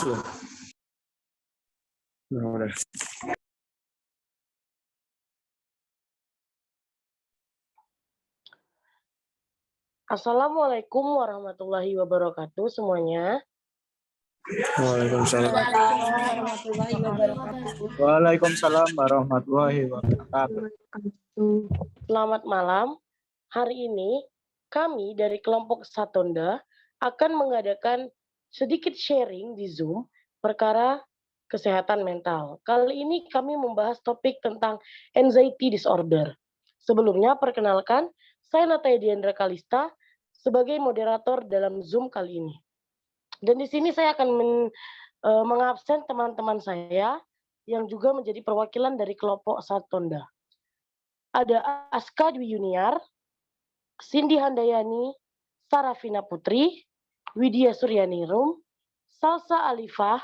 Udah. Assalamualaikum warahmatullahi wabarakatuh semuanya. Waalaikumsalam. warahmatullahi wabarakatuh. Waalaikumsalam warahmatullahi wabarakatuh. Selamat malam. Hari ini kami dari kelompok Satonda akan mengadakan sedikit sharing di Zoom perkara kesehatan mental. Kali ini kami membahas topik tentang anxiety disorder. Sebelumnya perkenalkan, saya Nataya Diandra Kalista sebagai moderator dalam Zoom kali ini. Dan di sini saya akan mengabsen teman-teman saya yang juga menjadi perwakilan dari kelompok Satonda. Ada Aska Dwi Yuniar, Cindy Handayani, Sarafina Putri, Widya Suryaningrum, Salsa Alifah,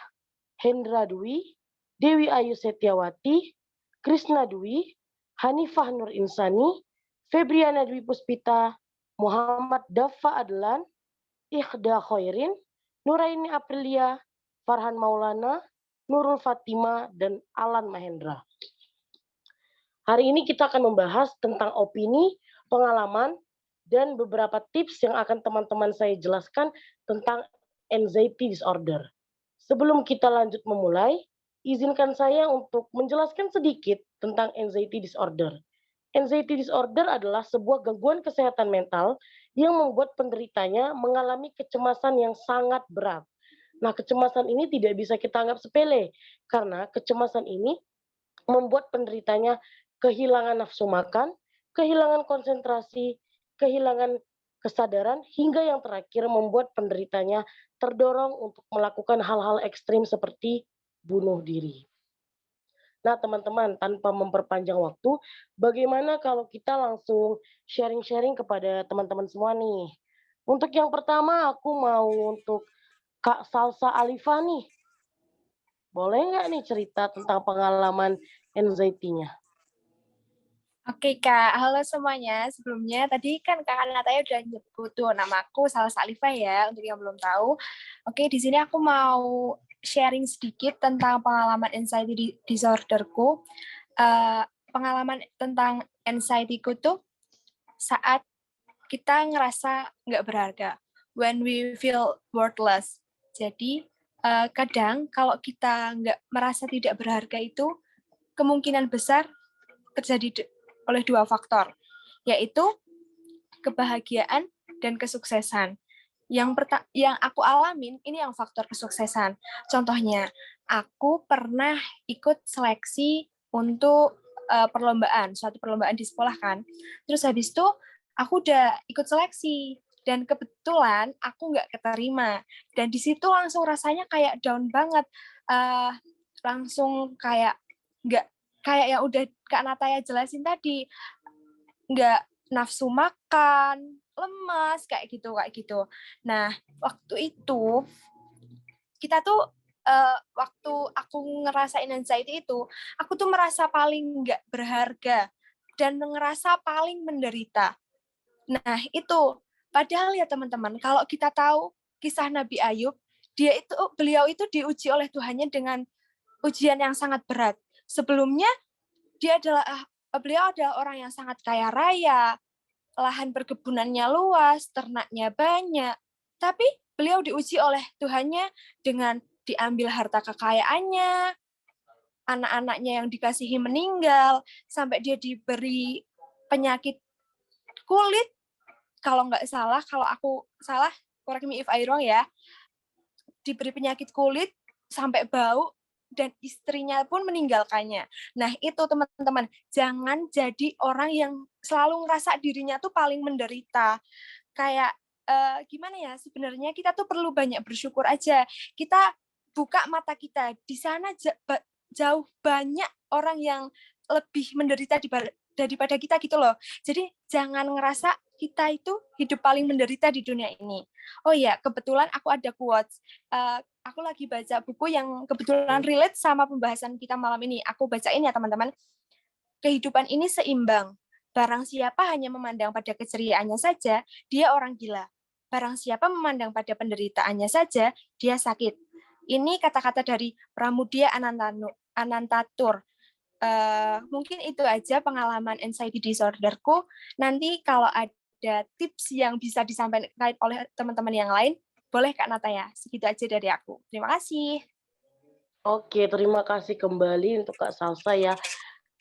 Hendra Dwi, Dewi Ayu Setiawati, Krisna Dwi, Hanifah Nur Insani, Febriana Dwi Puspita, Muhammad Daffa Adlan, Ikhda Khairin, Nuraini Aprilia, Farhan Maulana, Nurul Fatima, dan Alan Mahendra. Hari ini kita akan membahas tentang opini, pengalaman, dan beberapa tips yang akan teman-teman saya jelaskan tentang anxiety disorder. Sebelum kita lanjut memulai, izinkan saya untuk menjelaskan sedikit tentang anxiety disorder. Anxiety disorder adalah sebuah gangguan kesehatan mental yang membuat penderitanya mengalami kecemasan yang sangat berat. Nah, kecemasan ini tidak bisa kita anggap sepele, karena kecemasan ini membuat penderitanya kehilangan nafsu makan, kehilangan konsentrasi, kehilangan kesadaran, hingga yang terakhir membuat penderitanya terdorong untuk melakukan hal-hal ekstrim seperti bunuh diri. Nah, teman-teman, tanpa memperpanjang waktu, bagaimana kalau kita langsung sharing-sharing kepada teman-teman semua nih? Untuk yang pertama, aku mau untuk Kak Salsa Alifah nih. Boleh nggak nih cerita tentang pengalaman anxiety-nya? Oke Kak, halo semuanya. Sebelumnya tadi kan Kak Nataya udah nyebut tuh namaku Salsa Alifah ya, untuk yang belum tahu. Oke, di sini aku mau sharing sedikit tentang pengalaman anxiety disorderku. Pengalaman tentang anxiety-ku tuh saat kita ngerasa nggak berharga, when we feel worthless. Jadi kadang kalau kita nggak merasa tidak berharga itu kemungkinan besar terjadi oleh dua faktor, yaitu kebahagiaan dan kesuksesan. Yang aku alamin ini yang faktor kesuksesan. Contohnya, aku pernah ikut seleksi untuk suatu perlombaan di sekolah kan. Terus habis itu aku udah ikut seleksi dan kebetulan aku nggak keterima. Dan di situ langsung rasanya kayak down banget, langsung kayak nggak, kayak yang udah Kak Nataya jelasin tadi, nggak nafsu makan, lemas, kayak gitu. Nah, waktu itu, kita tuh, waktu aku ngerasain anxiety itu, aku tuh merasa paling nggak berharga, dan ngerasa paling menderita. Nah, itu. Padahal ya teman-teman, kalau kita tahu kisah Nabi Ayub, beliau itu diuji oleh Tuhannya dengan ujian yang sangat berat. Sebelumnya, beliau adalah orang yang sangat kaya raya, lahan perkebunannya luas, ternaknya banyak. Tapi beliau diuji oleh Tuhannya dengan diambil harta kekayaannya, anak-anaknya yang dikasihi meninggal, sampai dia diberi penyakit kulit. Kalau nggak salah, kalau aku salah, correct me if I wrong ya, diberi penyakit kulit sampai bau, dan istrinya pun meninggalkannya. Nah, itu teman-teman, jangan jadi orang yang selalu ngerasa dirinya tuh paling menderita. Kayak gimana ya, sebenarnya kita tuh perlu banyak bersyukur aja. Kita buka mata kita, di sana jauh banyak orang yang lebih menderita daripada kita gitu loh. Jadi jangan ngerasa kita itu hidup paling menderita di dunia ini. Oh iya, kebetulan aku ada quotes. Aku lagi baca buku yang kebetulan relate sama pembahasan kita malam ini. Aku bacain ya teman-teman. Kehidupan ini seimbang. Barang siapa hanya memandang pada keceriaannya saja, dia orang gila. Barang siapa memandang pada penderitaannya saja, dia sakit. Ini kata-kata dari Pramudia Anantatur. Mungkin itu aja pengalaman anxiety disorderku. Nanti kalau ada tips yang bisa disampaikan oleh teman-teman yang lain, boleh Kak Nataya. Segitu aja dari aku. Terima kasih. Oke, terima kasih kembali untuk Kak Salsa ya.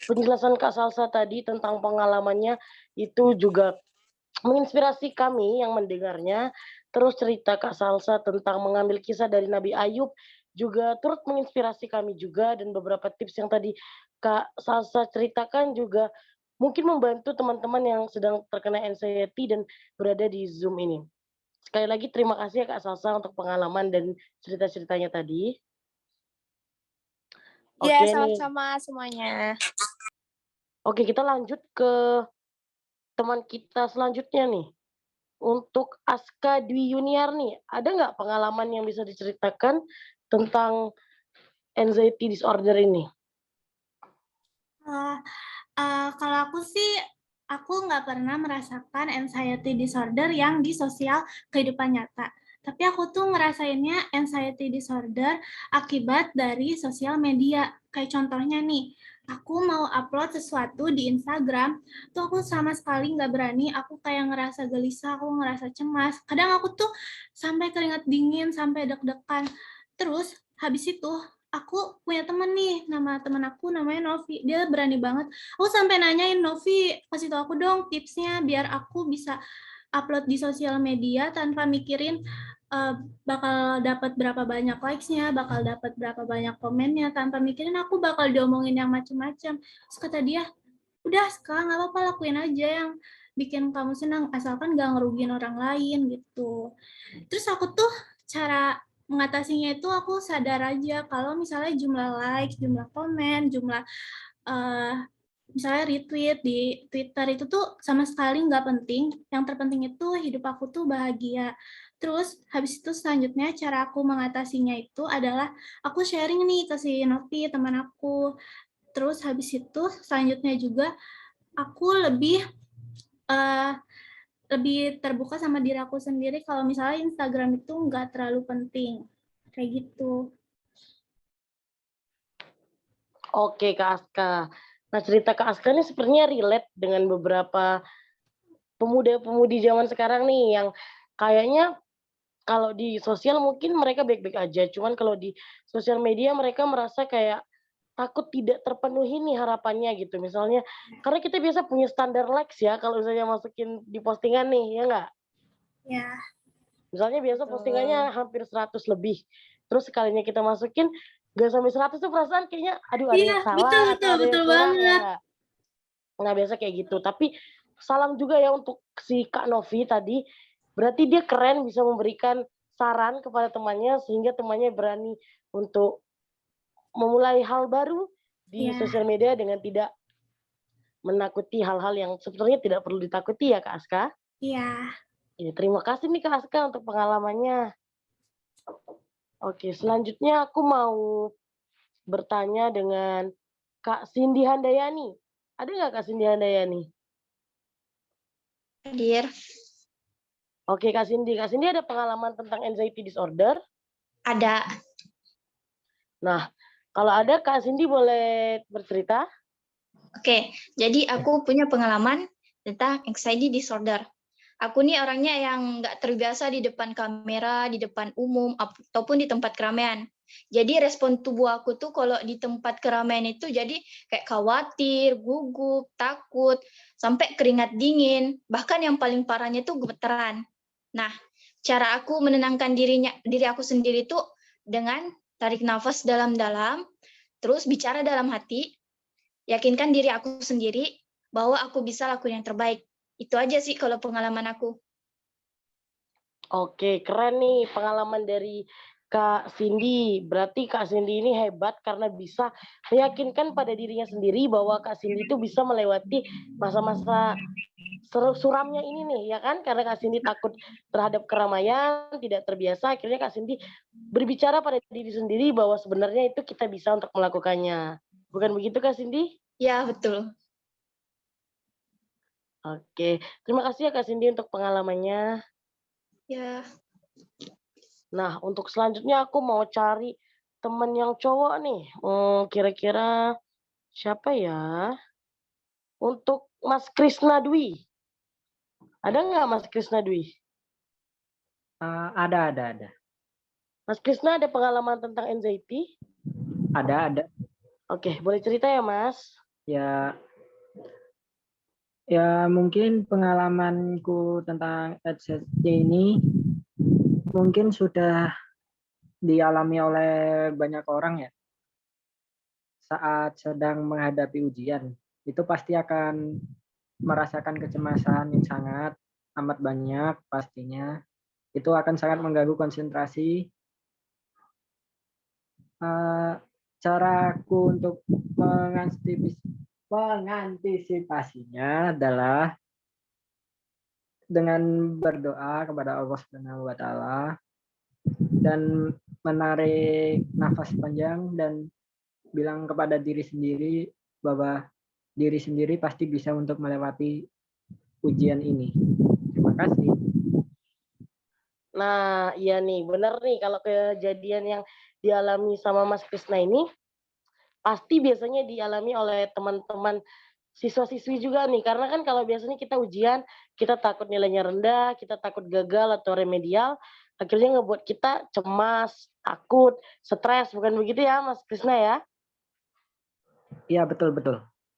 Penjelasan Kak Salsa tadi tentang pengalamannya itu juga menginspirasi kami yang mendengarnya. Terus cerita Kak Salsa tentang mengambil kisah dari Nabi Ayub juga turut menginspirasi kami juga, dan beberapa tips yang tadi Kak Salsa ceritakan juga mungkin membantu teman-teman yang sedang terkena anxiety dan berada di Zoom ini. Sekali lagi terima kasih ya Kak Salsa untuk pengalaman dan cerita-ceritanya tadi. Ya, Oke nih. sama-sama semuanya. Oke, kita lanjut ke teman kita selanjutnya nih. Untuk Aska Dwi Yuniar nih, ada nggak pengalaman yang bisa diceritakan tentang anxiety disorder ini? Kalau aku sih, aku nggak pernah merasakan anxiety disorder yang di sosial kehidupan nyata. Tapi aku tuh ngerasainnya anxiety disorder akibat dari sosial media. Kayak contohnya nih, aku mau upload sesuatu di Instagram, tuh aku sama sekali nggak berani, aku kayak ngerasa gelisah, aku ngerasa cemas. Kadang aku tuh sampai keringat dingin, sampai deg-degan. Terus habis itu, aku punya temen nih, nama temen aku namanya Novi, dia berani banget. Aku sampai nanyain, Novi, kasih tau aku dong tipsnya biar aku bisa upload di sosial media tanpa mikirin bakal dapat berapa banyak likes-nya, bakal dapat berapa banyak komennya, tanpa mikirin aku bakal diomongin yang macem-macem. Terus kata dia, udah sekarang nggak apa-apa, lakuin aja yang bikin kamu senang, asalkan gak ngerugiin orang lain gitu. Terus aku tuh cara mengatasinya itu aku sadar aja kalau misalnya jumlah like, jumlah komen, jumlah misalnya retweet di Twitter itu tuh sama sekali nggak penting. Yang terpenting itu hidup aku tuh bahagia. Terus habis itu selanjutnya cara aku mengatasinya itu adalah aku sharing nih ke si Novi, teman aku. Terus habis itu selanjutnya juga aku lebih terbuka sama diri aku sendiri kalau misalnya Instagram itu nggak terlalu penting. Kayak gitu. Oke Kak Aska. Nah, cerita Kak Aska ini sepertinya relate dengan beberapa pemuda-pemudi zaman sekarang nih yang kayaknya kalau di sosial mungkin mereka baik-baik aja, cuman kalau di sosial media mereka merasa kayak takut tidak terpenuhi nih harapannya gitu. Misalnya, karena kita biasa punya standar likes ya kalau misalnya masukin di postingan nih, ya nggak? Ya. Misalnya biasa postingannya hampir 100 lebih. Terus sekalinya kita masukin, nggak sampai 100 tuh perasaan kayaknya, aduh ada Iya, yang betul salah atau betul ada yang betul kurang ya banget. nggak? Nah biasa kayak gitu. Tapi salam juga ya untuk si Kak Novi tadi. Berarti dia keren bisa memberikan saran kepada temannya sehingga temannya berani untuk memulai hal baru di Iya. sosial media dengan tidak menakuti hal-hal yang sebetulnya tidak perlu ditakuti ya Kak Aska. Iya. Ya, terima kasih nih Kak Aska untuk pengalamannya. Oke, selanjutnya aku mau bertanya dengan Kak Cindy Handayani. Ada nggak Kak Cindy Handayani? Hadir. Oke Kak Cindy ada pengalaman tentang anxiety disorder? Ada. Nah, kalau ada Kak Cindy boleh bercerita? Oke, jadi aku punya pengalaman tentang anxiety disorder. Aku nih orangnya yang nggak terbiasa di depan kamera, di depan umum, ataupun di tempat keramaian. Jadi respon tubuh aku tuh kalau di tempat keramaian itu jadi kayak khawatir, gugup, takut, sampai keringat dingin. Bahkan yang paling parahnya tuh gemeteran. Nah, cara aku menenangkan diri aku sendiri tuh dengan tarik nafas dalam-dalam, terus bicara dalam hati, yakinkan diri aku sendiri bahwa aku bisa lakuin yang terbaik. Itu aja sih kalau pengalaman aku. Oke, keren nih pengalaman dari Kak Cindy. Berarti Kak Cindy ini hebat karena bisa meyakinkan pada dirinya sendiri bahwa Kak Cindy itu bisa melewati masa-masa suramnya ini nih, ya kan? Karena Kak Cindy takut terhadap keramaian, tidak terbiasa, akhirnya Kak Cindy berbicara pada diri sendiri bahwa sebenarnya itu kita bisa untuk melakukannya. Bukan begitu Kak Cindy? Ya, betul. Oke, terima kasih ya Kak Cindy untuk pengalamannya. Ya. Nah, untuk selanjutnya aku mau cari temen yang cowok nih. Kira-kira siapa ya? Untuk Mas Krisna Dwi. Ada nggak Mas Krisna Dwi? Ada. Mas Krisna ada pengalaman tentang anxiety? Ada. Oke, boleh cerita ya Mas? Ya, ya mungkin pengalamanku tentang ADHD ini mungkin sudah dialami oleh banyak orang ya saat sedang menghadapi ujian. Itu pasti akan merasakan kecemasan yang sangat amat banyak pastinya. Itu akan sangat mengganggu konsentrasi. Caraku untuk mengantisipasinya adalah dengan berdoa kepada Allah Subhanahu wa taala dan menarik nafas panjang dan bilang kepada diri sendiri bahwa diri sendiri pasti bisa untuk melewati ujian ini. Terima kasih. Nah, iya nih, bener nih kalau kejadian yang dialami sama Mas Krisna ini pasti biasanya dialami oleh teman-teman siswa-siswi juga nih. Karena kan kalau biasanya kita ujian, kita takut nilainya rendah, kita takut gagal atau remedial, akhirnya ngebuat kita cemas, takut, stres, bukan begitu ya Mas Krisna ya? Iya, betul.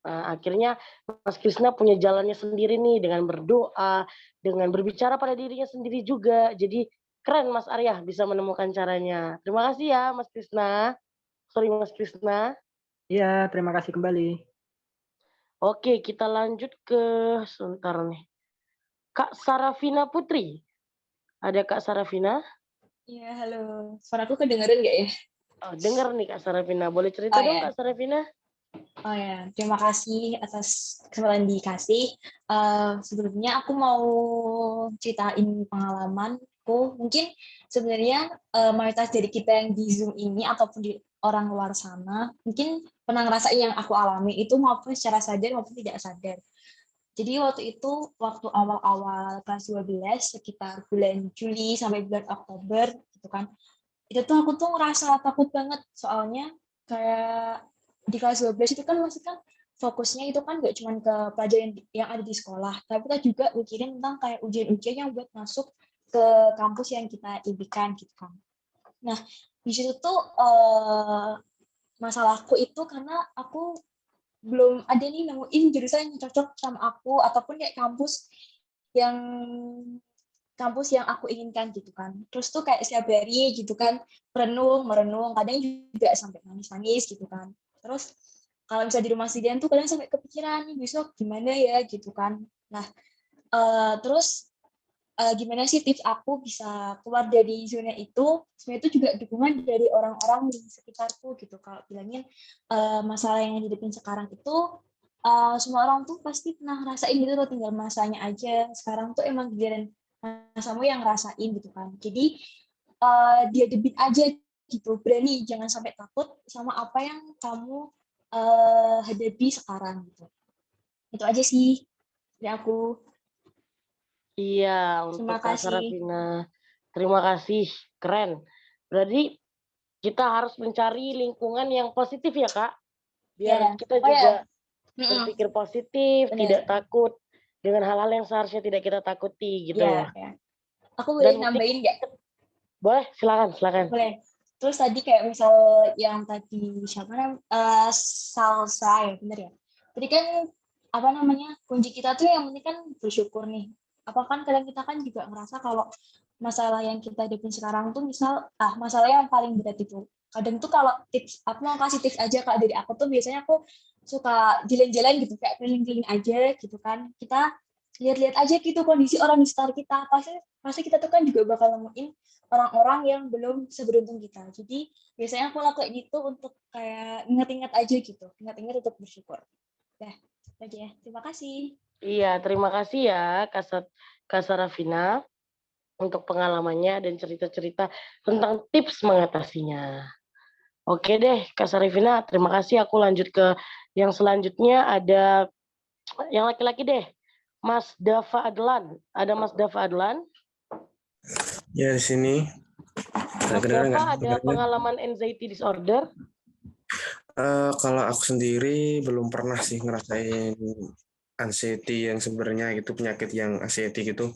Nah, akhirnya Mas Krisna punya jalannya sendiri nih dengan berdoa, dengan berbicara pada dirinya sendiri juga. Jadi keren Mas Arya bisa menemukan caranya. Terima kasih ya Mas Krisna. Sorry Mas Krisna. Iya, terima kasih kembali. Oke, kita lanjut ke sebentar nih. Kak Sarafina Putri. Ada Kak Sarafina? Iya, halo. Suaraku kedengeran nggak ya? Oh, dengar nih Kak Sarafina. Boleh cerita Oh, dong ya. Kak Sarafina? Oh ya, terima kasih atas kesempatan dikasih. Sebelumnya aku mau ceritain pengalamanku. Mungkin sebenarnya mayoritas dari kita yang di Zoom ini ataupun di orang luar sana, mungkin pernah ngerasain yang aku alami itu maupun secara sadar maupun tidak sadar. Jadi waktu itu, waktu awal-awal kelas 12, sekitar bulan Juli sampai bulan Oktober, gitu kan, itu tuh aku tuh ngerasa takut banget, soalnya kayak di kelas 12 itu kan masih kan fokusnya itu kan gak cuma ke pelajaran yang ada di sekolah, tapi kita juga mikirin tentang kayak ujian-ujian yang buat masuk ke kampus yang kita impikan gitu kan. Nah, di situ tuh masalahku itu karena aku belum ada nih nemuin jurusan yang cocok sama aku ataupun kayak yang kampus yang aku inginkan gitu kan. Terus tuh kayak setiap hari gitu kan merenung, kadang juga sampai nangis gitu kan. Terus kalau misalnya di rumah sendirian tuh kadang sampai kepikiran nih besok gimana ya gitu kan. Nah, terus gimana sih tips aku bisa keluar dari zona itu? Sebenarnya itu juga dukungan dari orang-orang di sekitarku gitu. Kalau bilangin masalah yang dihadapin sekarang itu semua orang tuh pasti pernah ngerasain gitu loh, tinggal masanya aja. Sekarang tuh emang giliran masamu yang ngerasain gitu kan. Jadi dihadapin aja gitu, berani, jangan sampai takut sama apa yang kamu hadapi sekarang gitu. Itu aja sih dari aku. Iya, untuk Terima Kak kasih. Sarafina. Terima kasih, keren. Berarti kita harus mencari lingkungan yang positif ya Kak, biar Ya, kita juga berpikir positif, tidak takut dengan hal-hal yang seharusnya tidak kita takuti gitu loh. Ya. Aku boleh Dan nambahin nggak? boleh, silakan. Boleh. Terus tadi kayak misal yang tadi siapa namanya salsa ya, bener ya. Tadi kan apa namanya kunci kita tuh yang penting kan bersyukur nih. Apa kan kadang kita kan juga ngerasa kalau masalah yang kita hadapin sekarang tuh misal masalah yang paling berat itu. Kadang tuh kalau tips, aku mau kasih tips aja Kak dari aku tuh biasanya aku suka jalan-jalan gitu kayak keliling-keliling aja gitu kan. Kita lihat-lihat aja gitu kondisi orang di sekitar kita. Pasti kita tuh kan juga bakal nemuin orang-orang yang belum seberuntung kita. Jadi biasanya aku lakuin itu untuk kayak ingat-ingat aja gitu. Ingat-ingat untuk bersyukur. Dah, aja ya. Terima kasih. Iya, terima kasih ya Kak Sarafina untuk pengalamannya dan cerita-cerita tentang tips mengatasinya. Oke deh, Kak Sarafina, terima kasih. Aku lanjut ke yang selanjutnya, ada yang laki-laki deh. Mas Dava Adlan. Ada Mas Dava Adlan? Ya, di sini. Mas Kedengeran nggak? Dava ada pengalaman anxiety disorder? Kalau aku sendiri belum pernah sih ngerasain anxiety yang sebenarnya gitu, penyakit yang anxiety gitu.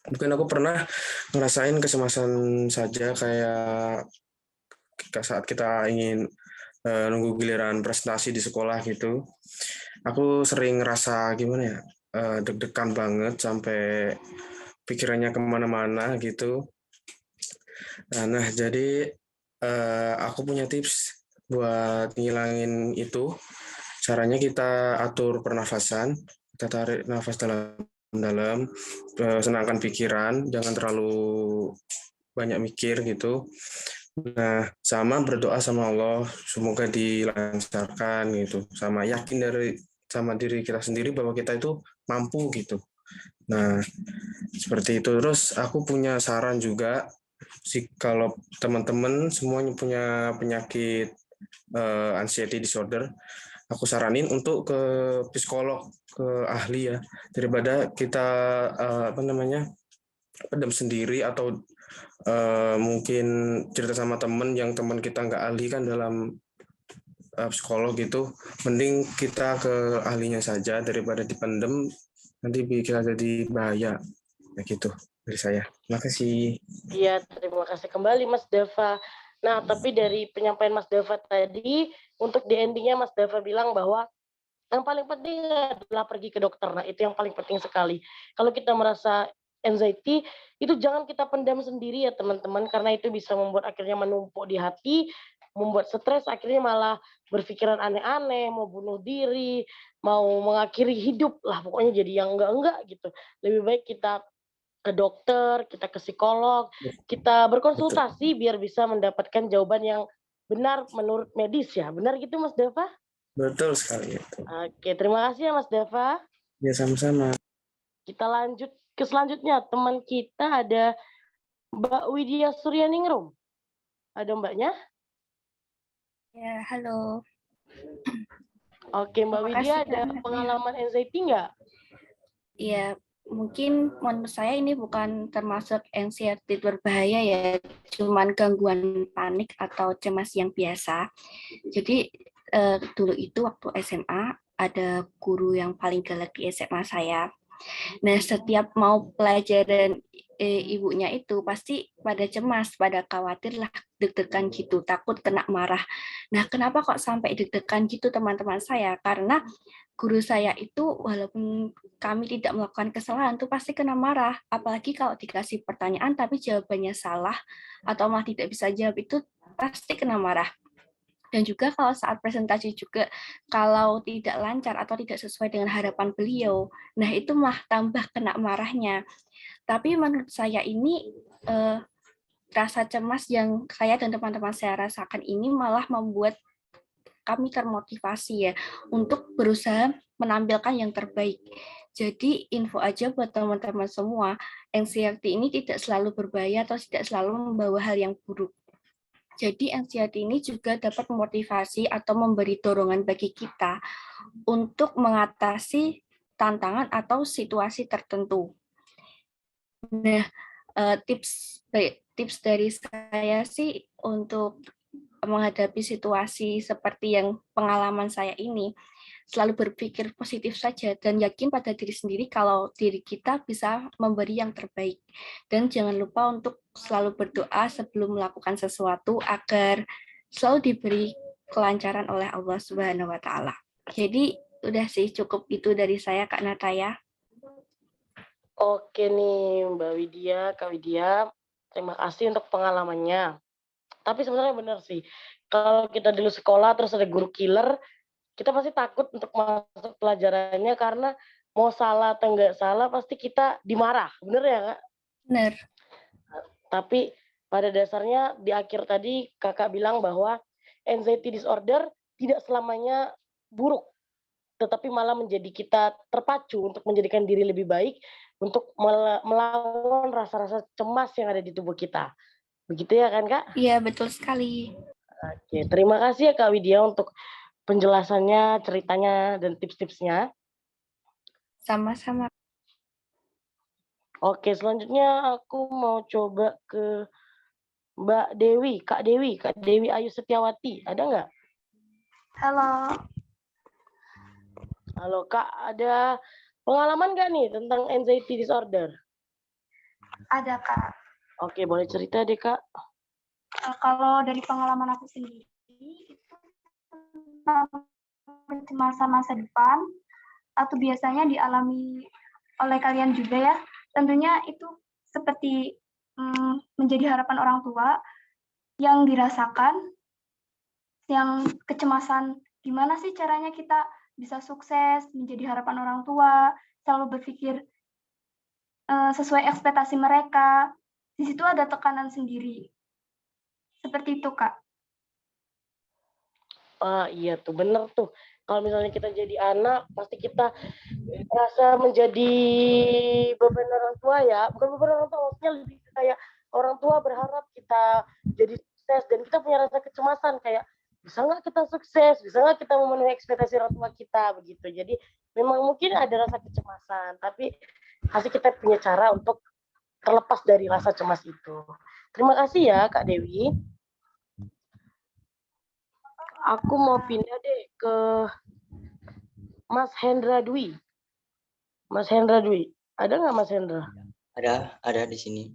Mungkin aku pernah ngerasain kecemasan saja kayak saat kita ingin nunggu giliran presentasi di sekolah gitu. Aku sering ngerasa gimana ya, deg-degan banget sampai pikirannya kemana-mana gitu. Nah, jadi aku punya tips buat ngilangin itu. Caranya kita atur pernafasan, kita tarik nafas dalam-dalam, senangkan pikiran, jangan terlalu banyak mikir gitu. Nah, sama berdoa sama Allah, semoga dilancarkan gitu. Sama yakin sama diri kita sendiri bahwa kita itu mampu gitu. Nah, seperti itu. Terus aku punya saran juga, kalau teman-teman semuanya punya penyakit anxiety disorder, aku saranin untuk ke psikolog, ke ahli ya, daripada kita pendam sendiri atau mungkin cerita sama teman yang teman kita nggak ahli kan dalam psikolog gitu. Mending kita ke ahlinya saja daripada dipendem, nanti bisa jadi bahaya. Nah gitu dari saya. Terima kasih. Iya, terima kasih kembali Mas Dava. Nah, tapi dari penyampaian Mas Dava tadi, untuk di endingnya Mas Dava bilang bahwa yang paling penting adalah pergi ke dokter. Nah, itu yang paling penting sekali. Kalau kita merasa anxiety, itu jangan kita pendam sendiri ya teman-teman, karena itu bisa membuat akhirnya menumpuk di hati, membuat stres, akhirnya malah berpikiran aneh-aneh, mau bunuh diri, mau mengakhiri hidup lah, pokoknya jadi yang enggak-enggak gitu. Lebih baik kita ke dokter, kita ke psikolog, kita berkonsultasi biar bisa mendapatkan jawaban yang benar menurut medis ya. Benar gitu Mas Dava? Betul sekali itu. Oke, terima kasih ya Mas Dava. Ya sama-sama. Kita lanjut ke selanjutnya. Teman kita ada Mbak Widya Suryaningrum. Ada Mbaknya? Ya, halo. Oke, Mbak Widya Makasih, ada Kak. pengalaman anxiety nggak? Ya, mungkin menurut saya ini bukan termasuk anxiety berbahaya ya, cuman gangguan panik atau cemas yang biasa. Jadi dulu itu waktu SMA ada guru yang paling galak di SMA saya. Nah, setiap mau pelajaran ibunya itu pasti pada cemas, pada khawatir lah, deg-degan gitu, takut kena marah. Nah, kenapa kok sampai deg-degan gitu teman-teman saya? Karena guru saya itu walaupun kami tidak melakukan kesalahan itu pasti kena marah. Apalagi kalau dikasih pertanyaan tapi jawabannya salah atau malah tidak bisa jawab, itu pasti kena marah. Dan juga kalau saat presentasi juga, kalau tidak lancar atau tidak sesuai dengan harapan beliau, nah itu malah tambah kena marahnya. Tapi menurut saya ini rasa cemas yang saya dan teman-teman saya rasakan ini malah membuat kami termotivasi ya untuk berusaha menampilkan yang terbaik. Jadi info aja buat teman-teman semua, anxiety ini tidak selalu berbahaya atau tidak selalu membawa hal yang buruk. Jadi anxiety ini juga dapat memotivasi atau memberi dorongan bagi kita untuk mengatasi tantangan atau situasi tertentu. Nah, tips dari saya sih untuk menghadapi situasi seperti yang pengalaman saya ini, selalu berpikir positif saja dan yakin pada diri sendiri kalau diri kita bisa memberi yang terbaik. Dan jangan lupa untuk selalu berdoa sebelum melakukan sesuatu agar selalu diberi kelancaran oleh Allah Subhanahu wa taala. Jadi udah sih cukup itu dari saya Kak Nataya. Oke nih Mbak Widya, Kak Widya, terima kasih untuk pengalamannya. Tapi sebenarnya benar sih, kalau kita dulu sekolah terus ada guru killer, kita pasti takut untuk masuk pelajarannya karena mau salah atau enggak salah pasti kita dimarah, bener ya Kak? Benar. Tapi pada dasarnya di akhir tadi Kakak bilang bahwa anxiety disorder tidak selamanya buruk, tetapi malah menjadi kita terpacu untuk menjadikan diri lebih baik, untuk melawan rasa-rasa cemas yang ada di tubuh kita. Begitu ya kan Kak? Iya, betul sekali. Oke, terima kasih ya Kak Widya untuk penjelasannya, ceritanya, dan tips-tipsnya. Sama-sama. Oke, selanjutnya aku mau coba ke Mbak Dewi, Kak Dewi Ayu Setiawati, ada nggak? Halo. Halo Kak, ada pengalaman nggak nih tentang anxiety disorder? Ada, Kak. Oke, boleh cerita deh Kak. Kalau dari pengalaman aku sendiri, itu tentang kecemasan masa depan, atau biasanya dialami oleh kalian juga ya. Tentunya itu seperti menjadi harapan orang tua yang dirasakan, yang kecemasan gimana sih caranya kita bisa sukses, menjadi harapan orang tua, selalu berpikir sesuai ekspektasi mereka. Di situ ada tekanan sendiri. Seperti itu, Kak. Iya tuh, bener tuh. Kalau misalnya kita jadi anak, pasti kita rasa menjadi beban orang tua ya. Bukan beban orang tua, maksudnya lebih kayak orang tua berharap kita jadi sukses. Dan kita punya rasa kecemasan kayak, bisa nggak kita sukses? Bisa nggak kita memenuhi ekspektasi orang tua kita? Begitu. Jadi memang mungkin ada rasa kecemasan. Tapi pasti kita punya cara untuk terlepas dari rasa cemas itu. Terima kasih ya Kak Dewi. Aku mau pindah deh ke Mas Hendra Dwi. Mas Hendra Dwi, ada nggak Mas Hendra? Ada di sini.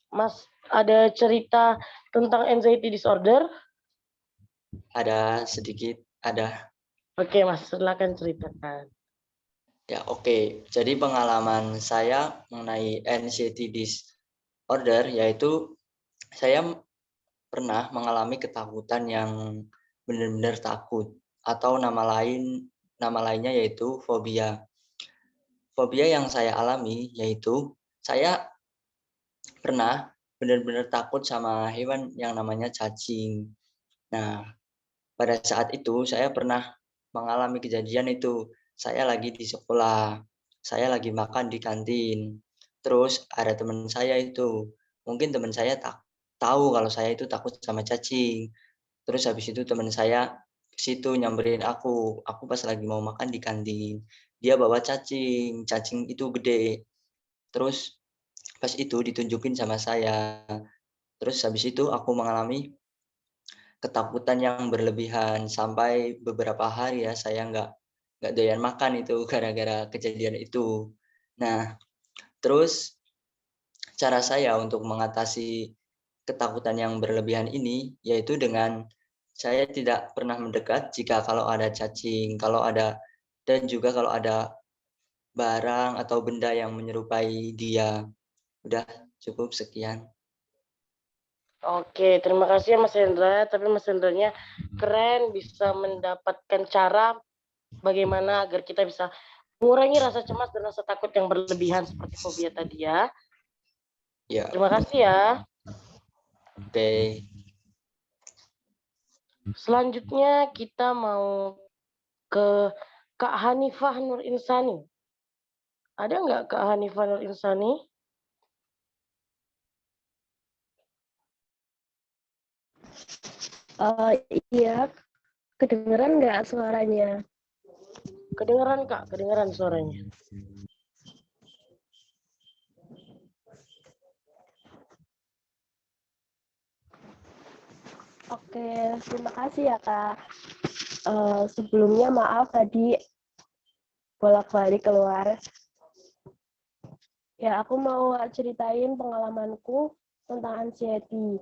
Mas, ada cerita tentang anxiety disorder? Ada sedikit, ada. Oke, Mas, silakan ceritakan. Ya, oke. Jadi pengalaman saya mengenai anxiety disorder yaitu saya pernah mengalami ketakutan yang benar-benar takut atau nama lainnya yaitu fobia. Fobia yang saya alami yaitu saya pernah benar-benar takut sama hewan yang namanya cacing. Nah, pada saat itu saya pernah mengalami kejadian itu. Saya lagi di sekolah, saya lagi makan di kantin. Terus ada teman saya itu, mungkin teman saya tahu kalau saya itu takut sama cacing. Terus habis itu teman saya ke situ nyamperin aku. Aku pas lagi mau makan di kantin. Dia bawa cacing, cacing itu gede. Terus pas itu ditunjukin sama saya. Terus habis itu aku mengalami ketakutan yang berlebihan sampai beberapa hari ya saya nggak doyan makan itu gara-gara kejadian itu. Nah, terus cara saya untuk mengatasi ketakutan yang berlebihan ini yaitu dengan saya tidak pernah mendekat jika kalau ada cacing, dan juga kalau ada barang atau benda yang menyerupai dia. Udah cukup sekian. Oke, terima kasih ya Mas Hendra. Tapi Mas Hendranya keren, bisa mendapatkan cara bagaimana agar kita bisa mengurangi rasa cemas dan rasa takut yang berlebihan seperti fobia tadi ya. Ya. Terima kasih ya. Oke. Selanjutnya kita mau ke Kak Hanifah Nur Insani. Ada nggak Kak Hanifah Nur Insani? Iya, kedengeran nggak suaranya? Kedengeran Kak, kedengeran suaranya. Oke, terima kasih ya Kak. Sebelumnya maaf tadi bolak-balik keluar. Ya, aku mau ceritain pengalamanku tentang anxiety.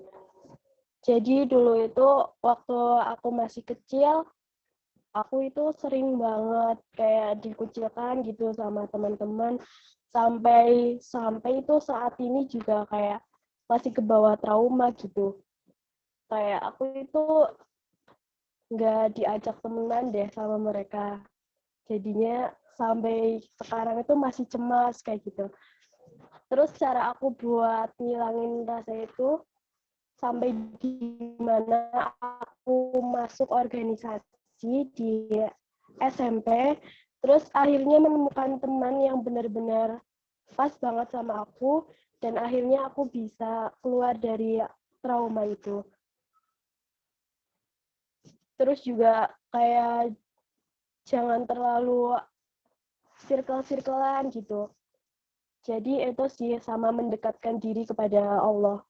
Jadi dulu itu waktu aku masih kecil, aku itu sering banget kayak dikucilkan gitu sama teman-teman sampai itu saat ini juga kayak masih ke bawah trauma gitu. Kayak aku itu nggak diajak temenan deh sama mereka. Jadinya sampai sekarang itu masih cemas kayak gitu. Terus cara aku buat ngilangin rasa itu sampai di mana aku masuk organisasi di SMP, terus akhirnya menemukan teman yang benar-benar pas banget sama aku, dan akhirnya aku bisa keluar dari trauma itu. Terus juga kayak jangan terlalu circle-circlean gitu. Jadi itu sih sama mendekatkan diri kepada Allah.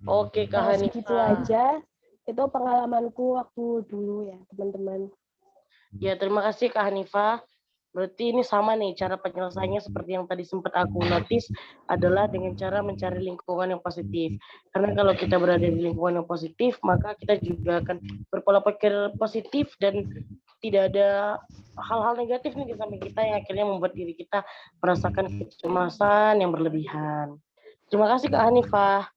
Oke, Kak Segitu Hanifah. aja. Itu pengalamanku waktu dulu ya, teman-teman. Ya, terima kasih Kak Hanifah. Berarti ini sama nih, cara penyelesaiannya seperti yang tadi sempat aku notice adalah dengan cara mencari lingkungan yang positif. Karena kalau kita berada di lingkungan yang positif, maka kita juga akan berpola pikir positif dan tidak ada hal-hal negatif nih di samping kita yang akhirnya membuat diri kita merasakan kecemasan yang berlebihan. Terima kasih Kak Hanifah.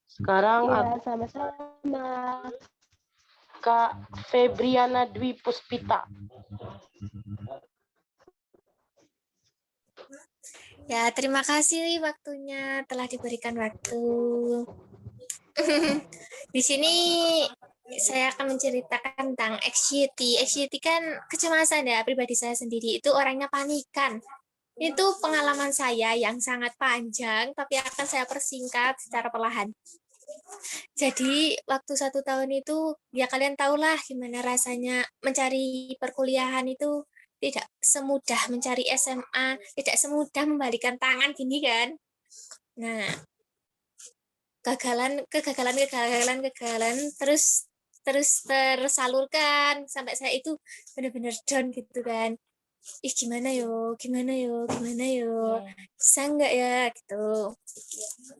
Sekarang Iya, sama-sama. Kak Febriana Dwi Puspita. Ya, terima kasih waktunya telah diberikan waktu. Di sini saya akan menceritakan tentang anxiety. Anxiety kan kecemasan ya, pribadi saya sendiri itu orangnya panikan. Itu pengalaman saya yang sangat panjang, tapi akan saya persingkat secara perlahan. Jadi waktu 1 tahun itu, ya kalian tahulah gimana rasanya mencari perkuliahan itu tidak semudah mencari SMA, tidak semudah membalikan tangan gini kan. Nah, kegagalan terus tersalurkan sampai saya itu benar-benar down gitu kan. Ih gimana yo, bisa nggak ya gitu.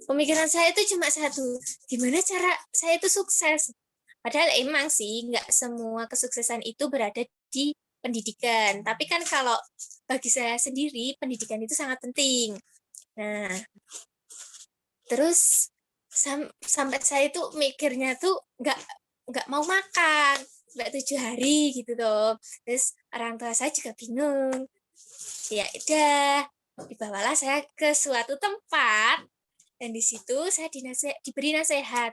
Pemikiran saya itu cuma satu, gimana cara saya itu sukses. Padahal emang sih nggak semua kesuksesan itu berada di pendidikan. Tapi kan kalau bagi saya sendiri pendidikan itu sangat penting. Nah, terus sampai saya itu mikirnya tuh nggak mau makan, nggak 7 hari gitu tuh. Terus orang tua saya juga bingung. Ya udah, dibawalah saya ke suatu tempat dan di situ saya diberi nasihat.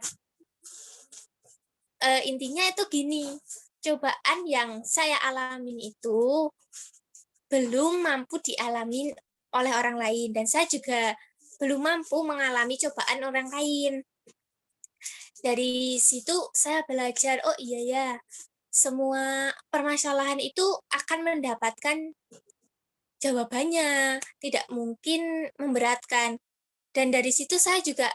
Intinya itu gini, cobaan yang saya alamin itu belum mampu dialami oleh orang lain dan saya juga belum mampu mengalami cobaan orang lain. Dari situ saya belajar, oh iya ya, semua permasalahan itu akan mendapatkan jawabannya, tidak mungkin memberatkan. Dan dari situ saya juga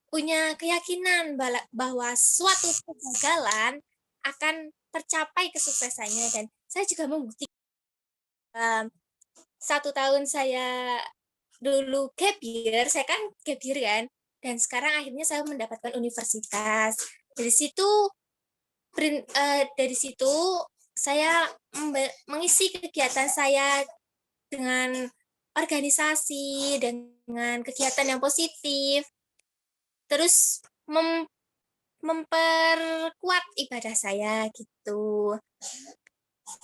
punya keyakinan bahwa suatu kegagalan akan tercapai kesuksesannya dan saya juga membuktikan. 1 tahun saya dulu gap year, saya kan gap year kan, dan sekarang akhirnya saya mendapatkan universitas. Dari situ saya mengisi kegiatan saya dengan organisasi, dengan kegiatan yang positif, terus memperkuat ibadah saya gitu.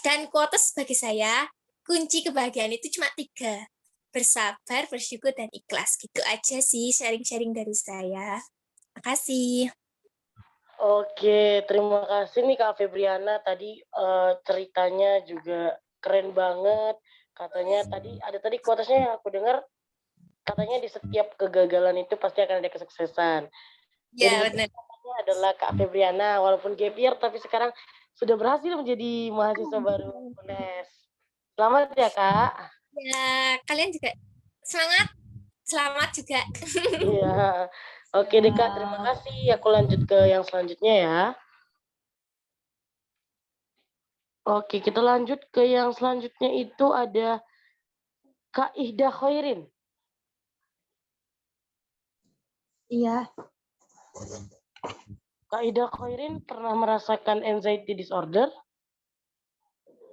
Dan quotes bagi saya, kunci kebahagiaan itu cuma 3. Bersabar, bersyukur, dan ikhlas. Gitu aja sih sharing-sharing dari saya. Makasih. Oke, terima kasih nih Kak Febriana. Tadi ceritanya juga keren banget. Katanya tadi quotesnya yang aku dengar, katanya di setiap kegagalan itu pasti akan ada kesuksesan. Ya, benar. Adalah Kak Febriana, walaupun gap year tapi sekarang sudah berhasil menjadi mahasiswa baru UNES. Selamat ya Kak. Ya, kalian juga semangat. Selamat juga. Iya. Oke deh Kak, terima kasih. Aku lanjut ke yang selanjutnya ya. Oke, kita lanjut ke yang selanjutnya itu ada Kak Ihda Khairin. Iya. Kak Ihda Khairin pernah merasakan anxiety disorder?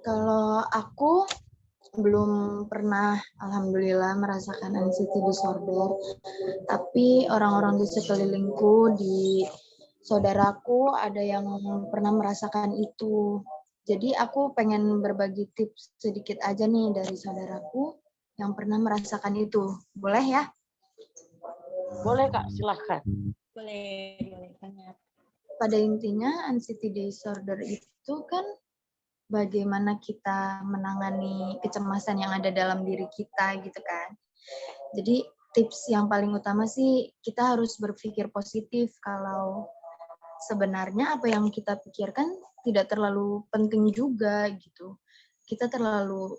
Kalau aku belum pernah, alhamdulillah, merasakan anxiety disorder. Tapi orang-orang di sekelilingku, di saudaraku, ada yang pernah merasakan itu. Jadi aku pengen berbagi tips sedikit aja nih dari saudaraku yang pernah merasakan itu. Boleh ya? Boleh Kak, silahkan. Boleh banget. Pada intinya anxiety disorder itu kan bagaimana kita menangani kecemasan yang ada dalam diri kita gitu kan. Jadi tips yang paling utama sih kita harus berpikir positif kalau sebenarnya apa yang kita pikirkan tidak terlalu penting juga gitu. Kita terlalu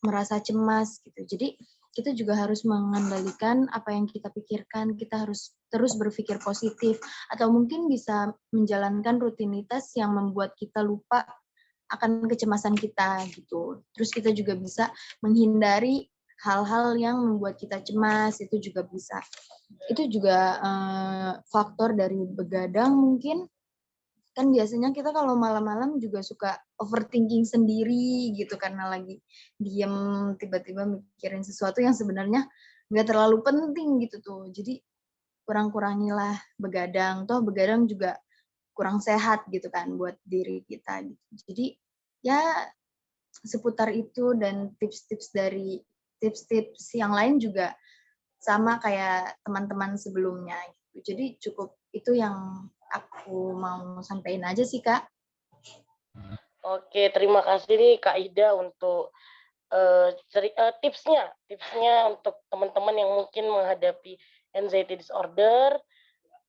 merasa cemas gitu. Jadi kita juga harus mengendalikan apa yang kita pikirkan, kita harus terus berpikir positif, atau mungkin bisa menjalankan rutinitas yang membuat kita lupa akan kecemasan kita gitu. Terus kita juga bisa menghindari hal-hal yang membuat kita cemas, itu juga bisa. Itu juga faktor dari begadang mungkin. Kan biasanya kita kalau malam-malam juga suka overthinking sendiri gitu karena lagi diem tiba-tiba mikirin sesuatu yang sebenarnya nggak terlalu penting gitu tuh. Jadi kurang-kurangilah begadang. Toh begadang juga kurang sehat gitu kan buat diri kita. Jadi ya seputar itu, dan tips-tips yang lain juga sama kayak teman-teman sebelumnya gitu. Jadi cukup itu yang aku mau sampaikan aja sih, Kak. Oke, terima kasih nih Kak Ida untuk tipsnya untuk teman-teman yang mungkin menghadapi anxiety disorder.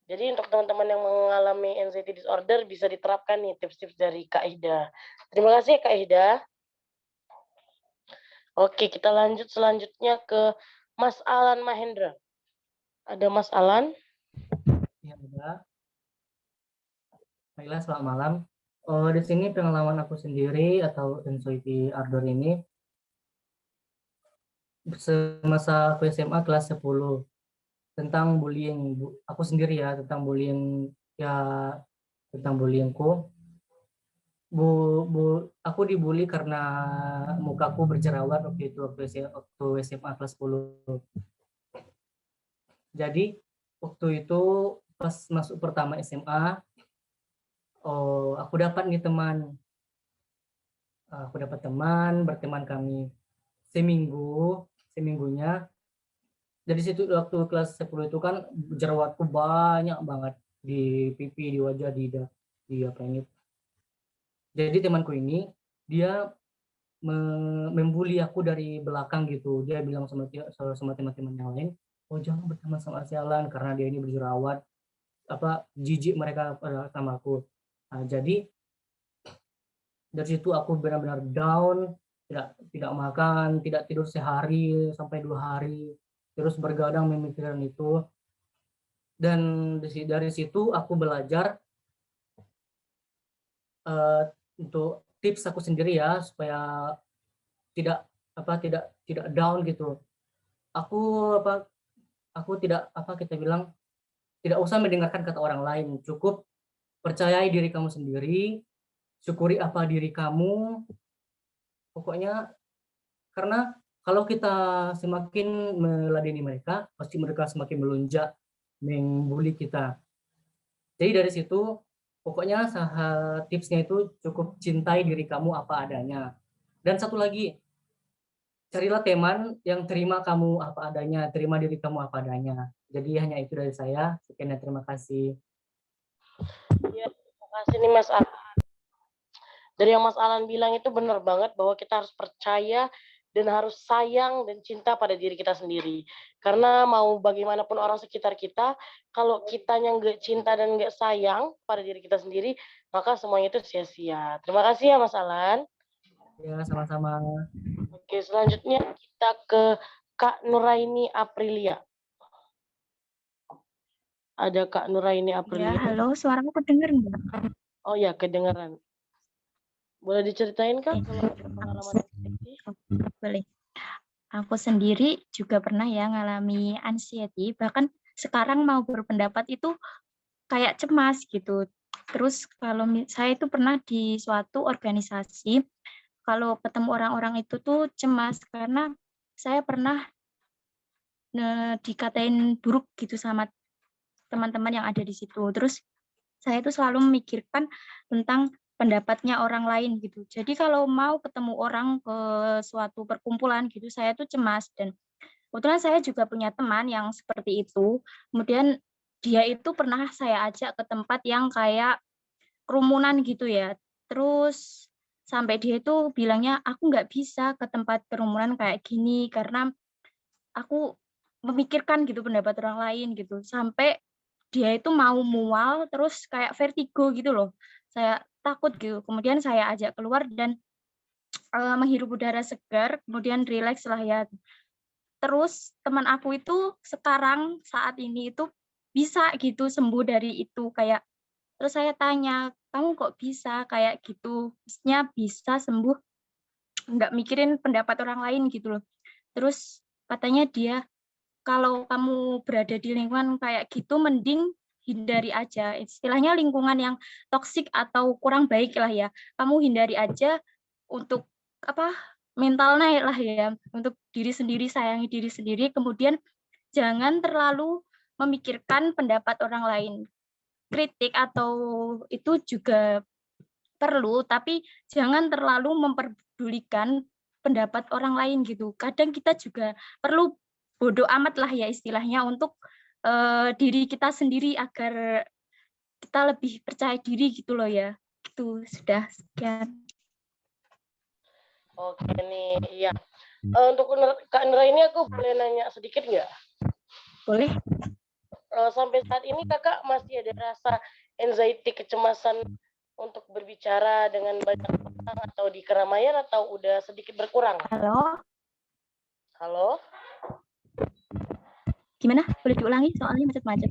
Jadi untuk teman-teman yang mengalami anxiety disorder bisa diterapkan nih tips-tips dari Kak Ida. Terima kasih Kak Ida. Oke, kita lanjut selanjutnya ke Mas Alan Mahendra. Ada Mas Alan? Ya, ada. Baiklah, selamat malam. Di sini pengalaman aku sendiri atau anxiety disorder ini semasa aku SMA kelas 10 tentang bullying. Aku sendiri ya, tentang bullying ya, tentang bullyingku. Aku dibully karena mukaku berjerawat waktu itu, waktu SMA kelas 10. Jadi waktu itu pas masuk pertama SMA, aku dapat nih teman. Aku dapat teman, berteman kami seminggunya. Dari situ waktu kelas 10 itu kan jerawatku banyak banget di pipi, di wajah, di apa ini. Jadi temanku ini dia membuli aku dari belakang gitu. Dia bilang sama teman-teman yang lain, "Oh, jangan berteman sama si Alan karena dia ini berjerawat." Jijik mereka sama aku. Nah, jadi dari situ aku benar-benar down, tidak makan, tidak tidur sehari sampai 2 hari, terus bergadang memikirkan itu. Dan dari situ aku belajar untuk tips aku sendiri ya, supaya tidak down gitu. Aku tidak tidak usah mendengarkan kata orang lain, cukup percayai diri kamu sendiri, syukuri apa diri kamu. Pokoknya karena kalau kita semakin meladeni mereka, pasti mereka semakin melunjak membuli kita. Jadi dari situ pokoknya tipsnya itu cukup cintai diri kamu apa adanya. Dan satu lagi, carilah teman yang terima kamu apa adanya, terima diri kamu apa adanya. Jadi hanya itu dari saya. Sekian dan terima kasih. Ya, terima kasih nih Mas Alan. Dari yang Mas Alan bilang itu benar banget bahwa kita harus percaya dan harus sayang dan cinta pada diri kita sendiri. Karena mau bagaimanapun orang sekitar kita, kalau kitanya nggak cinta dan nggak sayang pada diri kita sendiri, maka semuanya itu sia-sia. Terima kasih ya Mas Alan. Ya, sama-sama. Oke, selanjutnya kita ke Kak Nuraini Aprilia. Ada Kak Nuraini Aprilia. Ya, halo, suaraku kedengar nggak? Oh ya, kedengeran. Boleh diceritain Kak kalau pengalaman anxiety? Boleh. Aku sendiri juga pernah ya ngalami anxiety, bahkan sekarang mau berpendapat itu kayak cemas gitu. Terus kalau saya itu pernah di suatu organisasi, kalau ketemu orang-orang itu tuh cemas karena saya pernah dikatain buruk gitu sama teman-teman yang ada di situ. Terus saya itu selalu memikirkan tentang pendapatnya orang lain gitu. Jadi kalau mau ketemu orang ke suatu perkumpulan gitu, saya tuh cemas. Dan kebetulan saya juga punya teman yang seperti itu. Kemudian dia itu pernah saya ajak ke tempat yang kayak kerumunan gitu ya. Terus sampai dia itu bilangnya, aku nggak bisa ke tempat kerumunan kayak gini karena aku memikirkan gitu pendapat orang lain gitu. Sampai dia itu mau mual terus kayak vertigo gitu loh. Saya takut gitu. Kemudian saya ajak keluar dan menghirup udara segar, kemudian rileks lah ya. Terus teman aku itu sekarang saat ini itu bisa gitu sembuh dari itu kayak, terus saya tanya, kamu kok bisa kayak gitu? Maksudnya bisa sembuh nggak mikirin pendapat orang lain gitu loh. Terus katanya dia, kalau kamu berada di lingkungan kayak gitu mending hindari aja. Istilahnya lingkungan yang toksik atau kurang baik lah ya. Kamu hindari aja untuk apa? Mental naik lah ya. Untuk diri sendiri, sayangi diri sendiri, kemudian jangan terlalu memikirkan pendapat orang lain. Kritik atau itu juga perlu, tapi jangan terlalu memperdulikan pendapat orang lain gitu. Kadang kita juga perlu bodoh amat lah ya istilahnya untuk diri kita sendiri agar kita lebih percaya diri gitu loh ya. Itu sudah sekian. Oke nih, iya. Untuk Kak Nera ini aku boleh nanya sedikit nggak? Boleh. Sampai saat ini kakak masih ada rasa anxiety, kecemasan untuk berbicara dengan banyak orang atau di keramaian, atau udah sedikit berkurang? Halo? Halo? Gimana? Boleh diulangi soalnya macet-macet.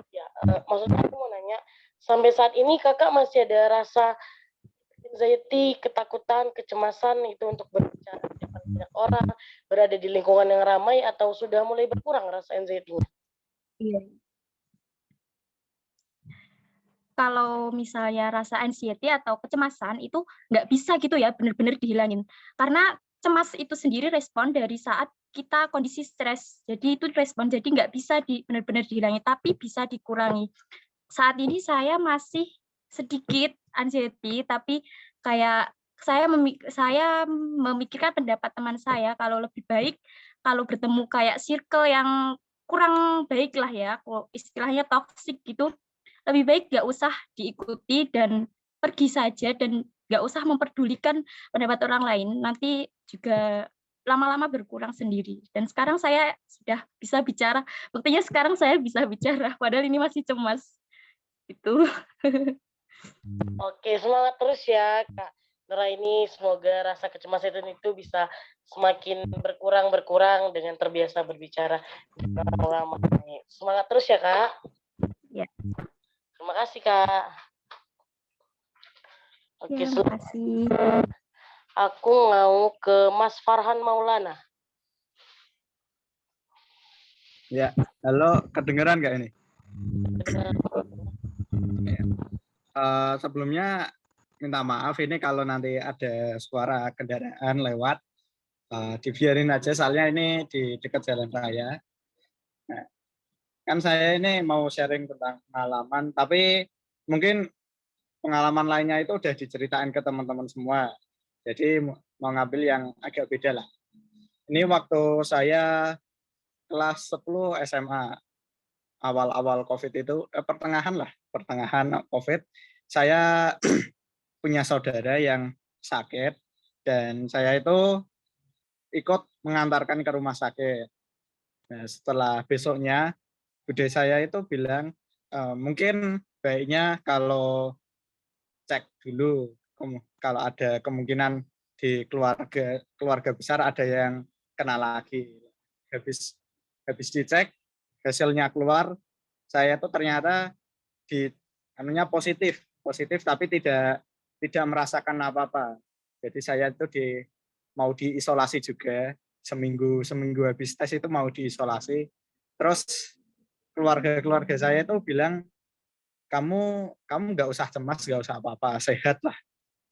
Ya, maksudnya aku mau nanya, sampai saat ini kakak masih ada rasa anxiety, ketakutan, kecemasan itu untuk berbicara di depan banyak orang, berada di lingkungan yang ramai, atau sudah mulai berkurang rasa anxiety-nya? Iya. Kalau misalnya rasa anxiety atau kecemasan itu nggak bisa gitu ya benar-benar dihilangin. Karena cemas itu sendiri respon dari saat kita kondisi stres. Jadi itu respon, jadi nggak bisa benar-benar dihilangin, tapi bisa dikurangi. Saat ini saya masih sedikit anxiety, tapi kayak saya memikirkan pendapat teman saya kalau lebih baik kalau bertemu kayak circle yang kurang baik lah ya, istilahnya toxic gitu, lebih baik nggak usah diikuti dan pergi saja dan nggak usah memperdulikan pendapat orang lain. Nanti juga lama-lama berkurang sendiri. Dan sekarang saya sudah bisa bicara. Buktinya sekarang saya bisa bicara, padahal ini masih cemas. Itu. Oke, semangat terus ya Kak Nera ini. Semoga rasa kecemasan itu bisa semakin berkurang dengan terbiasa berbicara dengan orang ramai. Semangat terus ya Kak. Ya. Terima kasih Kak. Oke, Ya, terima kasih. Aku mau ke Mas Farhan Maulana. Ya, halo, kedengeran nggak ini? Sebelumnya minta maaf ini kalau nanti ada suara kendaraan lewat, dibiarin aja soalnya ini di dekat jalan raya. Nah, kan saya ini mau sharing tentang pengalaman, tapi mungkin pengalaman lainnya itu udah diceritain ke teman-teman semua. Jadi mau ngambil yang agak beda lah. Ini waktu saya kelas 10 SMA, awal-awal COVID itu, pertengahan COVID, saya punya saudara yang sakit, dan saya itu ikut mengantarkan ke rumah sakit. Nah, setelah besoknya, bude saya itu bilang, mungkin baiknya kalau cek dulu, kalau ada kemungkinan di keluarga besar ada yang kena lagi. Habis dicek, hasilnya keluar, saya itu ternyata positif tapi tidak merasakan apa-apa. Jadi saya itu mau diisolasi juga, seminggu habis tes itu mau diisolasi. Terus keluarga saya itu bilang, kamu nggak usah cemas, nggak usah apa-apa,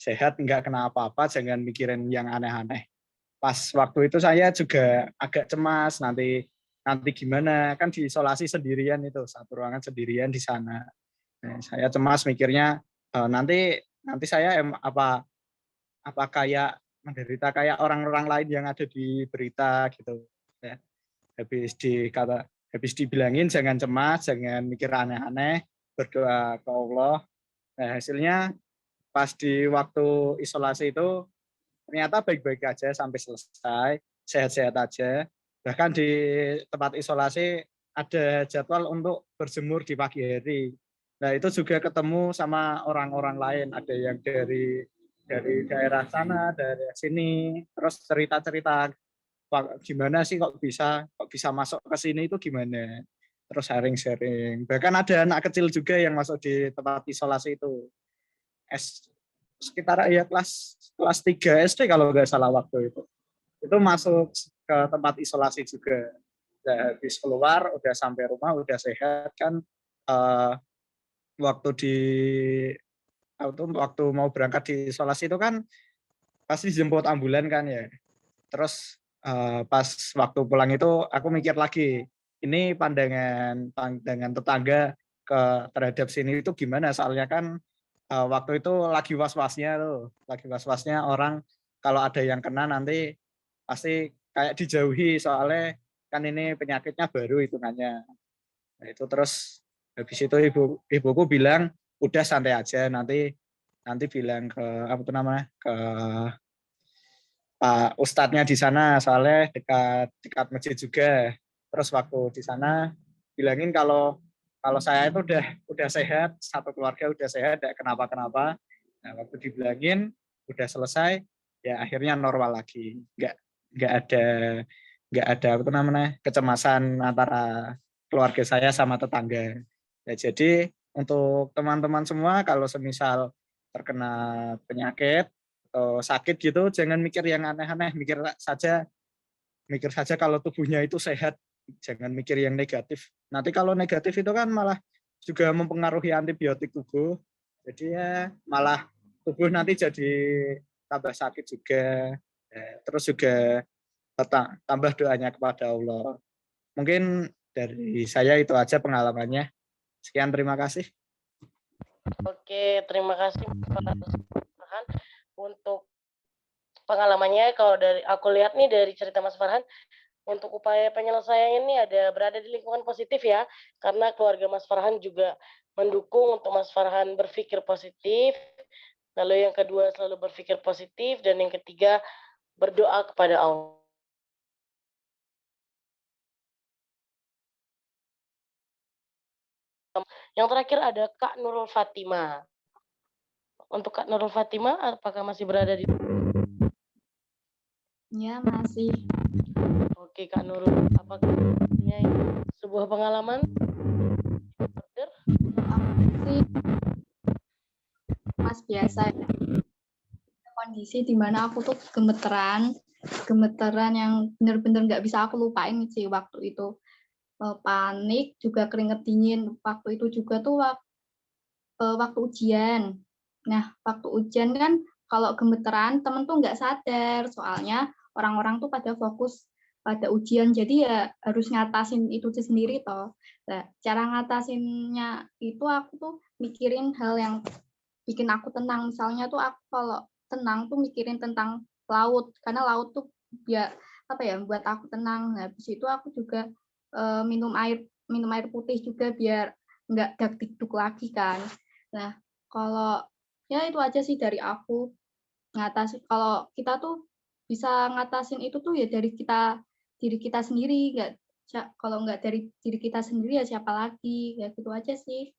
sehat, nggak kena apa-apa, jangan mikirin yang aneh-aneh. Pas waktu itu saya juga agak cemas, nanti gimana, kan diisolasi sendirian itu, satu ruangan sendirian di sana. Nah, saya cemas mikirnya, nanti saya apa kayak menderita kayak orang-orang lain yang ada di berita gitu ya. Habis dibilangin jangan cemas, jangan mikir aneh-aneh, berdoa ke Allah. Nah, hasilnya pas di waktu isolasi itu ternyata baik-baik aja sampai selesai, sehat-sehat aja. Bahkan di tempat isolasi ada jadwal untuk berjemur di pagi hari. Nah, itu juga ketemu sama orang-orang lain, ada yang dari daerah sana, dari sini, terus cerita-cerita gimana sih kok bisa masuk ke sini itu gimana. Terus sharing-sharing. Bahkan ada anak kecil juga yang masuk di tempat isolasi itu. Sekitar ya kelas 3 SD kalau nggak salah waktu itu. Itu masuk ke tempat isolasi juga. Udah habis keluar, udah sampai rumah, udah sehat kan. Waktu mau berangkat di isolasi itu kan pasti dijemput ambulan kan ya. Terus pas waktu pulang itu aku mikir lagi, ini pandangan tetangga terhadap sini itu gimana? Soalnya kan waktu itu lagi was-wasnya orang kalau ada yang kena nanti pasti kayak dijauhi soalnya kan ini penyakitnya baru hitungannya. Nah, itu terus habis itu ibuku bilang udah santai aja nanti bilang ke ke Pak Ustadznya di sana soalnya dekat masjid juga. Terus waktu di sana bilangin kalau saya itu udah sehat, satu keluarga udah sehat, tidak kenapa-kenapa. Nah, waktu dibilangin udah selesai, ya akhirnya normal lagi. Nggak ada kecemasan antara keluarga saya sama tetangga. Ya, jadi untuk teman-teman semua kalau semisal terkena penyakit atau sakit gitu jangan mikir yang aneh-aneh, mikir saja kalau tubuhnya itu sehat, jangan mikir yang negatif. Nanti kalau negatif itu kan malah juga mempengaruhi antibiotik tubuh, jadi ya malah tubuh nanti jadi tambah sakit juga. Terus juga tambah doanya kepada Allah. Mungkin dari saya itu aja pengalamannya. Sekian, terima kasih. Oke, terima kasih Mas Farhan untuk pengalamannya. Kalau dari aku lihat nih dari cerita Mas Farhan, untuk upaya penyelesaian ini ada berada di lingkungan positif ya, karena keluarga Mas Farhan juga mendukung untuk Mas Farhan berpikir positif. Lalu yang kedua selalu berpikir positif, dan yang ketiga berdoa kepada Allah. Yang terakhir ada Kak Nurul Fatima. Untuk Kak Nurul Fatima, apakah masih berada di? Ya, masih. Oke, Kak Nurul, apakah punya sebuah pengalaman? Sih, Mas, biasa ya. Kondisi di mana aku tuh gemeteran yang benar-benar nggak bisa aku lupain sih waktu itu. Panik, juga keringet dingin. Waktu itu juga tuh waktu ujian. Nah, waktu ujian kan kalau gemeteran temen tuh nggak sadar, soalnya orang-orang tuh pada fokus pada ujian, jadi ya harus ngatasin itu sendiri toh. Nah, cara ngatasinnya itu aku tuh mikirin hal yang bikin aku tenang. Misalnya tuh aku kalau tenang tuh mikirin tentang laut, karena laut tuh ya buat aku tenang. Nah, habis itu aku juga minum air putih juga biar nggak dak-dikduk lagi kan. Nah, kalau ya itu aja sih dari aku. Kalau kita tuh bisa ngatasin itu tuh ya dari diri kita sendiri, kalau nggak dari diri kita sendiri ya siapa lagi, ya gitu aja sih.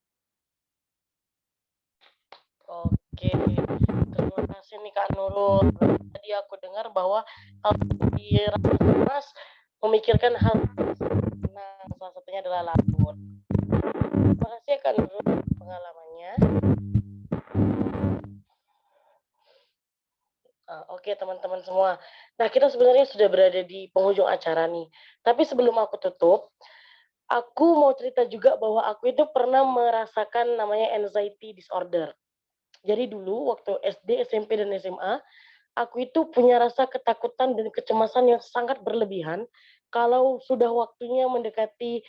Oke, terima kasih nih Kak Nurul. Tadi aku dengar bahwa kalau di Mas memikirkan hal senang, salah satunya adalah laut. Terima kasih ya Kak Nurul pengalamannya. Oke teman-teman semua. Nah, kita sebenarnya sudah berada di penghujung acara nih. Tapi sebelum aku tutup, aku mau cerita juga bahwa aku itu pernah merasakan namanya anxiety disorder. Jadi dulu waktu SD, SMP, dan SMA, aku itu punya rasa ketakutan dan kecemasan yang sangat berlebihan kalau sudah waktunya mendekati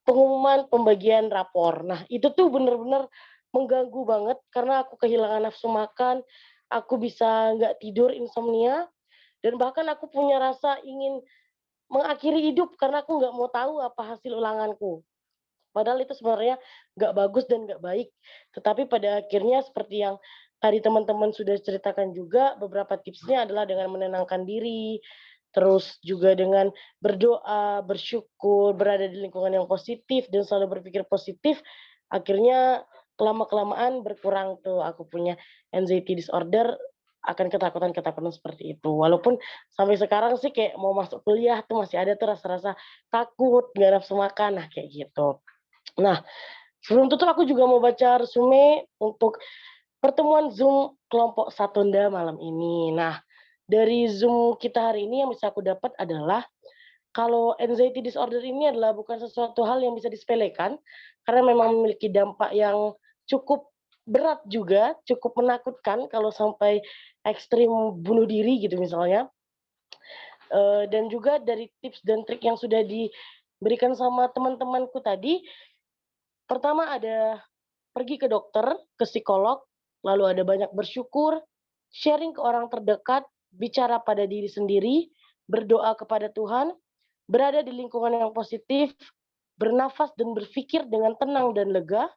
pengumuman pembagian rapor. Nah, itu tuh benar-benar mengganggu banget karena aku kehilangan nafsu makan, aku bisa nggak tidur, insomnia, dan bahkan aku punya rasa ingin mengakhiri hidup karena aku nggak mau tahu apa hasil ulanganku. Padahal itu sebenarnya nggak bagus dan nggak baik. Tetapi pada akhirnya seperti yang tadi teman-teman sudah ceritakan juga, beberapa tipsnya adalah dengan menenangkan diri, terus juga dengan berdoa, bersyukur, berada di lingkungan yang positif, dan selalu berpikir positif. Akhirnya lama-kelamaan berkurang tuh aku punya anxiety disorder akan ketakutan-ketakutan seperti itu. Walaupun sampai sekarang sih kayak mau masuk kuliah tuh masih ada tuh rasa-rasa takut, nggak nafsu makan, nah kayak gitu. Nah, sebelum tutup aku juga mau baca resume untuk pertemuan Zoom kelompok Satunda malam ini. Nah, dari Zoom kita hari ini yang bisa aku dapat adalah kalau anxiety disorder ini adalah bukan sesuatu hal yang bisa disepelekan karena memang memiliki dampak yang cukup berat juga, cukup menakutkan kalau sampai ekstrim bunuh diri gitu misalnya. Dan juga dari tips dan trik yang sudah diberikan sama teman-temanku tadi, pertama ada pergi ke dokter, ke psikolog, lalu ada banyak bersyukur, sharing ke orang terdekat, bicara pada diri sendiri, berdoa kepada Tuhan, berada di lingkungan yang positif, bernafas dan berpikir dengan tenang dan lega,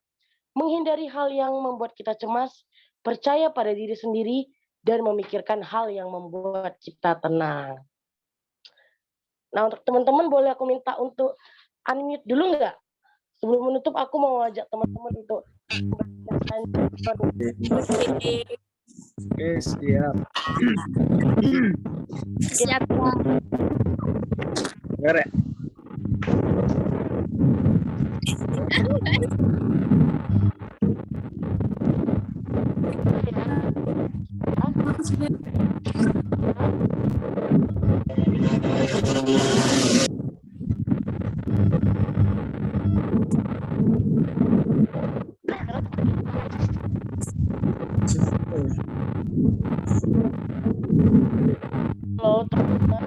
menghindari hal yang membuat kita cemas, percaya pada diri sendiri, dan memikirkan hal yang membuat kita tenang. Nah, untuk teman-teman boleh aku minta untuk unmute dulu nggak? Sebelum menutup, aku mau ajak teman-teman untuk Oke, siap. Siap. Gerek. Halo, teman-teman.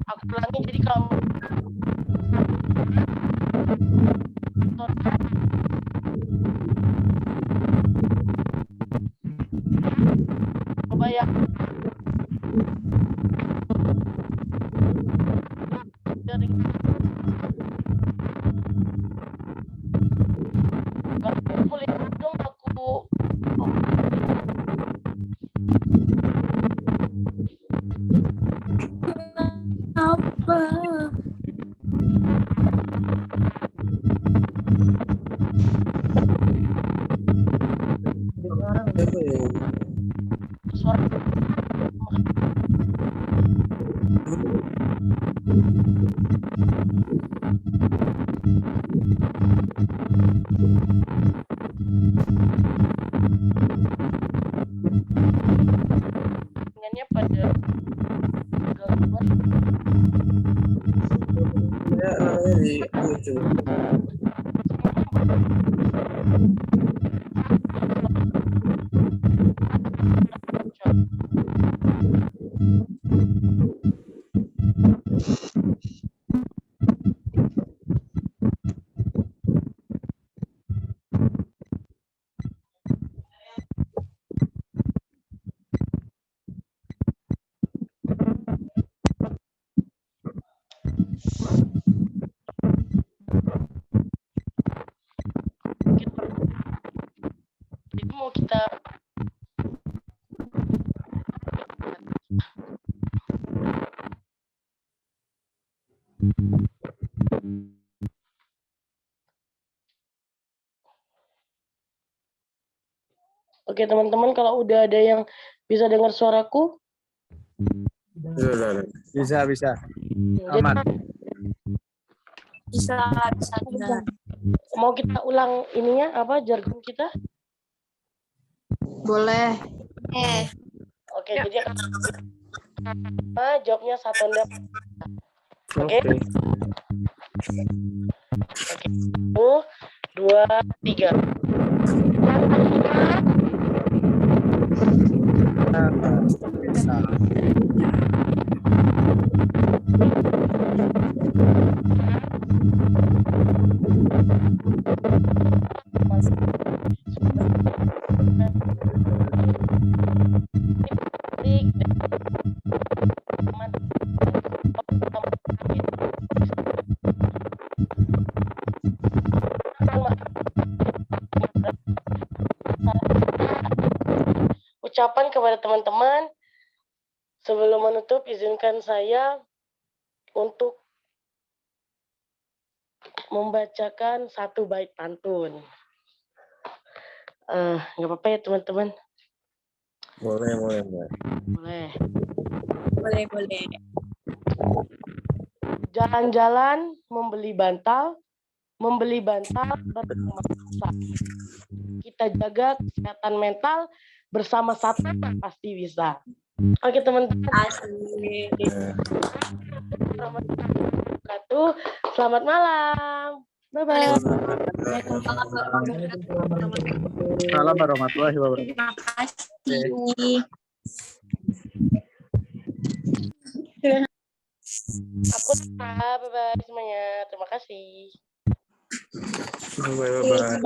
Aku ulangi, jadi kalau coba ya dari boleh dong aku Apa? suara dengannya pada gangguan Ya, namanya di YouTube. itu mau kita Oke teman-teman, kalau udah ada yang bisa dengar suaraku, Bisa. jadi Aman. Bisa. mau kita ulang ininya apa jargon kita? Boleh. Oke, jadi jawabnya Satunda. Oke. Oke. 1, 2, 3. Ucapan kepada teman-teman sebelum menutup, izinkan saya untuk membacakan satu bait pantun. Nggak apa-apa ya teman-teman? Boleh. Boleh. Boleh. Jalan-jalan membeli bantal berumah besar. Kita jaga kesehatan mental bersama Satana pasti bisa. Oke teman-teman. Selamat malam. Bye-bye. Salam warahmatullahi wabarakatuh. Terima kasih. Aku bye-bye semuanya. Terima kasih. Bye.